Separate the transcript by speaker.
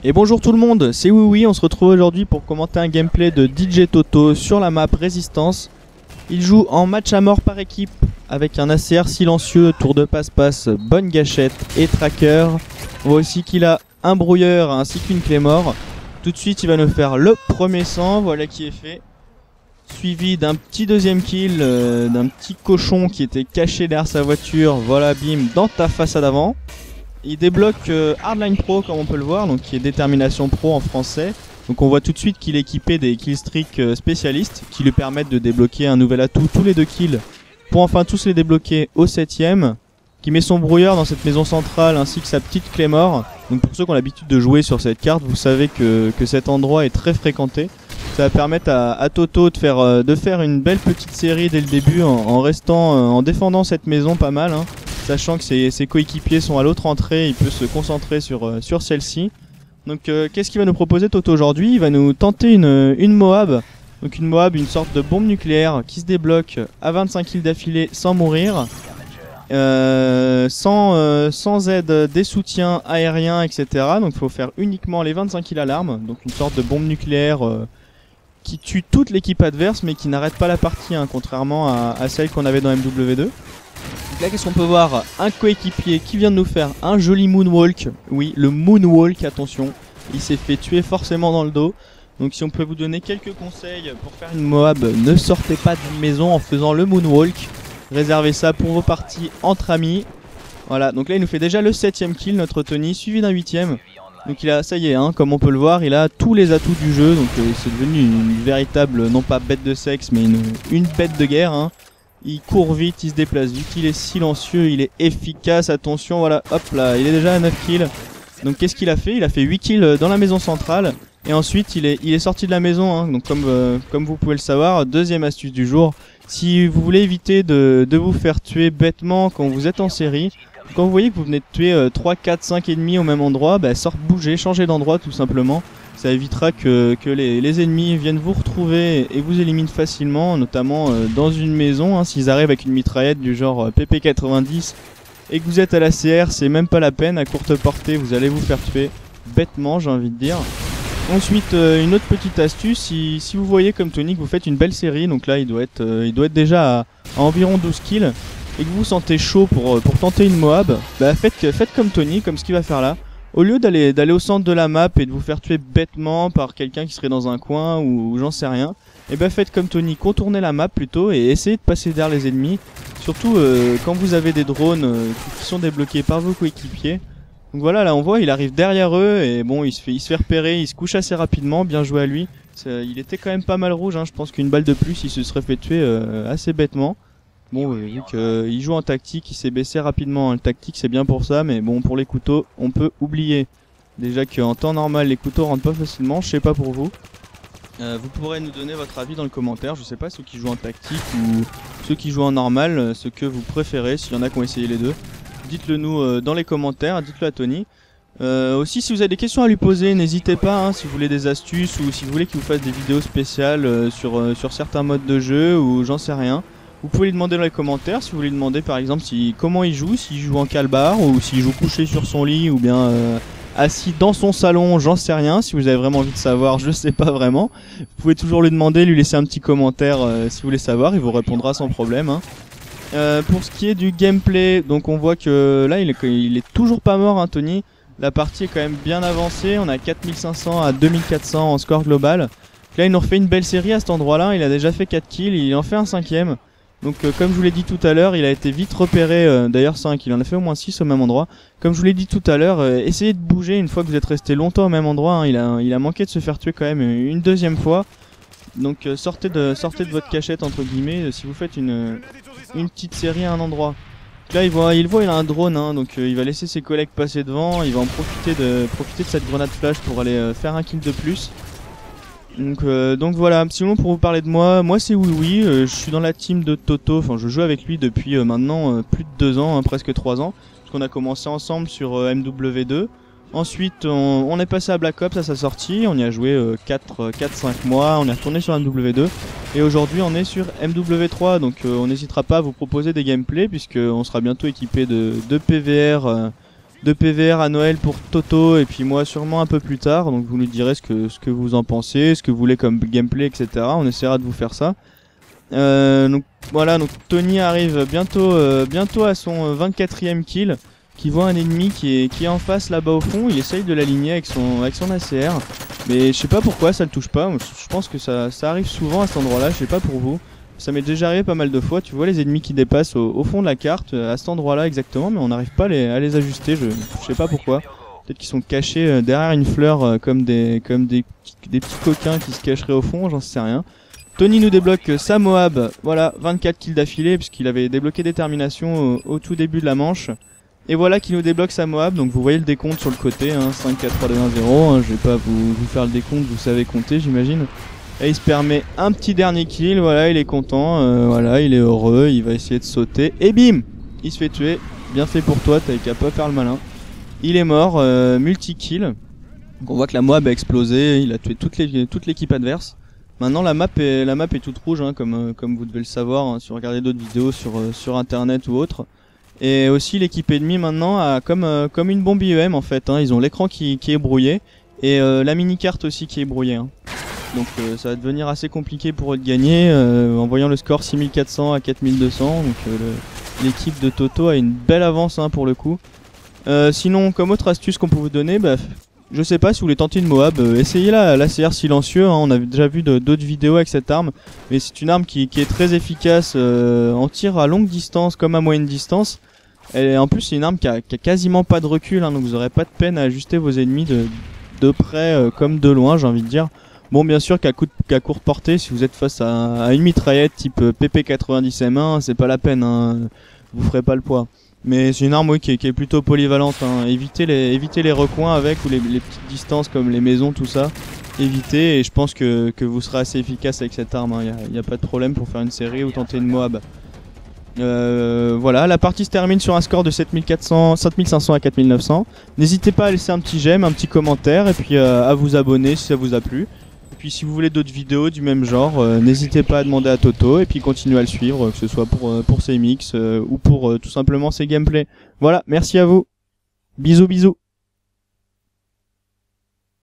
Speaker 1: Et bonjour tout le monde, c'est Oui, on se retrouve aujourd'hui pour commenter un gameplay de DJ Toto sur la map Résistance. Il joue en match à mort par équipe avec un ACR silencieux, tour de passe-passe, bonne gâchette et tracker. On voit aussi qu'il a un brouilleur ainsi qu'une clé mort. Tout de suite il va nous faire le premier sang, voilà qui est fait. Suivi d'un petit deuxième kill, d'un petit cochon qui était caché derrière sa voiture. Voilà, bim, dans ta façade avant. Il débloque Hardline Pro comme on peut le voir, donc qui est Détermination Pro en français. Donc on voit tout de suite qu'il est équipé des killstreaks spécialistes qui lui permettent de débloquer un nouvel atout tous les 2 kills pour enfin tous les débloquer au 7ème. Qui met son brouilleur dans cette maison centrale ainsi que sa petite clé mort. Donc pour ceux qui ont l'habitude de jouer sur cette carte, vous savez que cet endroit est très fréquenté. Ça va permettre à Toto de faire une belle petite série dès le début en défendant cette maison pas mal, hein. Sachant que ses coéquipiers sont à l'autre entrée, il peut se concentrer sur celle-ci. Donc qu'est-ce qu'il va nous proposer Toto aujourd'hui? Il va nous tenter une Moab. Donc une Moab, une sorte de bombe nucléaire qui se débloque à 25 kills d'affilée sans mourir. Sans aide des soutiens aériens, etc. Donc il faut faire uniquement les 25 kills à l'arme. Donc une sorte de bombe nucléaire qui tue toute l'équipe adverse mais qui n'arrête pas la partie, hein, contrairement à celle qu'on avait dans MW2. Donc là qu'est-ce qu'on peut voir? Un coéquipier qui vient de nous faire un joli moonwalk. Oui, le moonwalk, attention. Il s'est fait tuer forcément dans le dos. Donc si on peut vous donner quelques conseils pour faire une Moab, ne sortez pas d'une maison en faisant le moonwalk. Réservez ça pour vos parties entre amis. Voilà, donc là il nous fait déjà le 7ème kill, notre Tony, suivi d'un 8ème. Donc il a, ça y est, hein, comme on peut le voir, il a tous les atouts du jeu. Donc c'est devenu une véritable, non pas bête de sexe, mais une bête de guerre, hein. Il court vite, il se déplace vite, il est silencieux, il est efficace, attention, voilà, hop là, il est déjà à 9 kills. Donc qu'est-ce qu'il a fait? Il a fait 8 kills dans la maison centrale. Et ensuite il est sorti de la maison, hein. Donc comme vous pouvez le savoir, deuxième astuce du jour. Si vous voulez éviter de vous faire tuer bêtement quand vous êtes en série, quand vous voyez que vous venez de tuer 3, 4, 5 ennemis au même endroit, bah bougez, changez d'endroit tout simplement. Ça évitera que les ennemis viennent vous retrouver et vous éliminent facilement, notamment dans une maison, hein. S'ils arrivent avec une mitraillette du genre PP90 et que vous êtes à la CR, c'est même pas la peine, à courte portée vous allez vous faire tuer bêtement, j'ai envie de dire. Ensuite une autre petite astuce, si vous voyez comme Tony que vous faites une belle série, donc là il doit être déjà à environ 12 kills, et que vous vous sentez chaud pour tenter une Moab, bah faites comme Tony, comme ce qu'il va faire là. Au lieu d'aller au centre de la map et de vous faire tuer bêtement par quelqu'un qui serait dans un coin ou j'en sais rien, et bah faites comme Tony, contournez la map plutôt et essayez de passer derrière les ennemis, surtout quand vous avez des drones qui sont débloqués par vos coéquipiers. Donc voilà, là on voit il arrive derrière eux et bon il se fait repérer, il se couche assez rapidement, bien joué à lui. Il était quand même pas mal rouge, hein. Je pense qu'une balle de plus il se serait fait tuer assez bêtement. Bon, vu qu'il joue en tactique, il s'est baissé rapidement, hein. Le tactique c'est bien pour ça, mais bon pour les couteaux on peut oublier. Déjà qu'en temps normal les couteaux rentrent pas facilement, je sais pas pour vous. Vous pourrez nous donner votre avis dans le commentaire, je sais pas ceux qui jouent en tactique ou ceux qui jouent en normal, ce que vous préférez, s'il y en a qui ont essayé les deux. Dites-le nous dans les commentaires, dites-le à Tony. Aussi si vous avez des questions à lui poser, n'hésitez pas, hein, si vous voulez des astuces ou si vous voulez qu'il vous fasse des vidéos spéciales sur certains modes de jeu ou j'en sais rien. Vous pouvez lui demander dans les commentaires, si vous voulez demander par exemple comment il joue, s'il joue en calbar ou s'il joue couché sur son lit ou bien assis dans son salon, j'en sais rien. Si vous avez vraiment envie de savoir, je sais pas vraiment. Vous pouvez toujours lui demander, lui laisser un petit commentaire si vous voulez savoir, il vous répondra sans problème, hein. Pour ce qui est du gameplay, donc on voit que là il est toujours pas mort, hein, Tony. La partie est quand même bien avancée, on a 4500 à 2400 en score global. Là il nous refait une belle série à cet endroit là, il a déjà fait 4 kills, il en fait un 5ème. Donc comme je vous l'ai dit tout à l'heure, il a été vite repéré, d'ailleurs 5, il en a fait au moins 6 au même endroit. Comme je vous l'ai dit tout à l'heure, essayez de bouger une fois que vous êtes resté longtemps au même endroit, hein. Il a manqué de se faire tuer quand même une deuxième fois. Donc sortez de votre cachette entre guillemets si vous faites une petite série à un endroit. Donc là il a un drone, hein, donc il va laisser ses collègues passer devant, il va en profiter de cette grenade flash pour aller faire un kill de plus. Donc voilà, sinon pour vous parler de moi c'est Oui, je suis dans la team de Toto, enfin je joue avec lui depuis maintenant plus de 2 ans, hein, presque 3 ans, parce qu'on a commencé ensemble sur MW2. Ensuite on est passé à Black Ops à sa sortie, on y a joué 4-5 mois, on est retourné sur MW2 et aujourd'hui on est sur MW3, donc on n'hésitera pas à vous proposer des gameplays puisque on sera bientôt équipé de PVR de PVR à Noël pour Toto et puis moi sûrement un peu plus tard. Donc vous nous direz ce que vous en pensez, ce que vous voulez comme gameplay, etc. On essaiera de vous faire ça. Donc voilà, donc Tony arrive bientôt à son 24e kill, qui voit un ennemi qui est en face là-bas au fond. Il essaye de l'aligner avec son ACR, mais je sais pas pourquoi ça le touche pas. Je pense que ça arrive souvent à cet endroit-là, je sais pas pour vous. Ça m'est déjà arrivé pas mal de fois. Tu vois les ennemis qui dépassent au fond de la carte, à cet endroit-là exactement, mais on n'arrive pas à les ajuster. Je sais pas pourquoi. Peut-être qu'ils sont cachés derrière une fleur comme des petits coquins qui se cacheraient au fond, j'en sais rien. Tony nous débloque sa Moab, voilà, 24 kills d'affilée puisqu'il avait débloqué Détermination au tout début de la manche. Et voilà qui nous débloque sa Moab, donc vous voyez le décompte sur le côté, hein, 5, 4, 3, 2, 1, 0, hein, je vais pas vous faire le décompte, vous savez compter j'imagine. Et il se permet un petit dernier kill, voilà, il est content, voilà, il est heureux, il va essayer de sauter, et bim, il se fait tuer, bien fait pour toi, t'avais qu'à pas faire le malin. Il est mort, multi-kill, donc on voit que la Moab a explosé, il a tué toute l'équipe adverse. Maintenant la map est toute rouge, hein, comme vous devez le savoir, hein, si vous regardez d'autres vidéos sur internet ou autre. Et aussi l'équipe ennemie maintenant a comme une bombe IEM en fait, hein, ils ont l'écran qui est brouillé et la mini-carte aussi qui est brouillée. Hein. Donc ça va devenir assez compliqué pour eux de gagner en voyant le score 6400 à 4200. Donc l'équipe de Toto a une belle avance hein, pour le coup. Sinon comme autre astuce qu'on peut vous donner, bah, je sais pas si vous voulez tenter une Moab, essayez l'ACR silencieux, hein, on a déjà vu d'autres vidéos avec cette arme, mais c'est une arme qui est très efficace en tir à longue distance comme à moyenne distance. En plus c'est une arme qui a quasiment pas de recul, hein, donc vous aurez pas de peine à ajuster vos ennemis de près comme de loin, j'ai envie de dire. Bon bien sûr qu'à courte portée, si vous êtes face à une mitraillette type PP90M1, c'est pas la peine, hein, vous ferez pas le poids. Mais c'est une arme oui, qui est plutôt polyvalente, hein. Évitez les recoins avec ou les petites distances comme les maisons, tout ça. Évitez et je pense que vous serez assez efficace avec cette arme, hein. Y a pas de problème pour faire une série ou tenter une Moab. Voilà, la partie se termine sur un score de 7500 à 4900. N'hésitez pas à laisser un petit j'aime, un petit commentaire et puis à vous abonner si ça vous a plu. Et puis si vous voulez d'autres vidéos du même genre, n'hésitez pas à demander à Toto et puis continuez à le suivre, que ce soit pour ses mix ou pour tout simplement ses gameplays. Voilà, merci à vous. Bisous bisous.